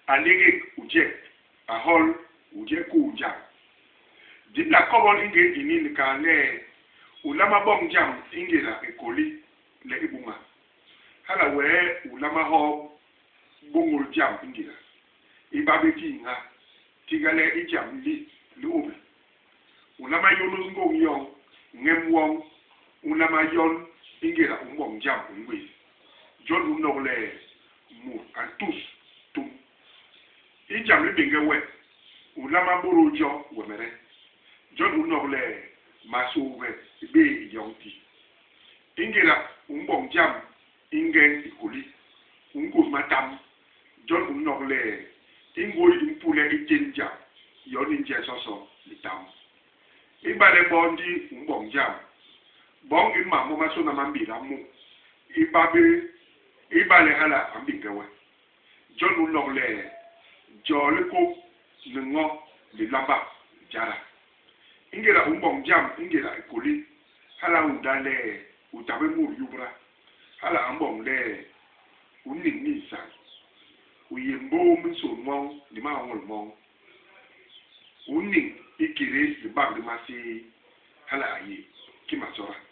alege uje ahol uje ku uja dibla kobol inge dinin ka le ulama bom jam ingela ekoli le ibuma hala we ulama ho bongol jam ingela ibabeti nga tigale ijam li luobe ulama yolo ngo yon ngemwon ulama yon ingela umbom jam ngwe jon unole mu antus tum ijam le bengewe ulama borojo wemere jon unole masuwe be yonti ingela umbom jam ingen ikoli ungo matam jon unole ingo impule itenja yoni nje soso litam ibale bondi umbom jam bongi mamu maso na mambira mu ibale hala ambingewe jon unole joleko ngo lilaba jara ingela umbom jam ingela ikoli hala undale utabe mu yubra hala ambom le uninni sa uyembo mso mo ni ma won mo unin ikire libag de masi hala yi kimasora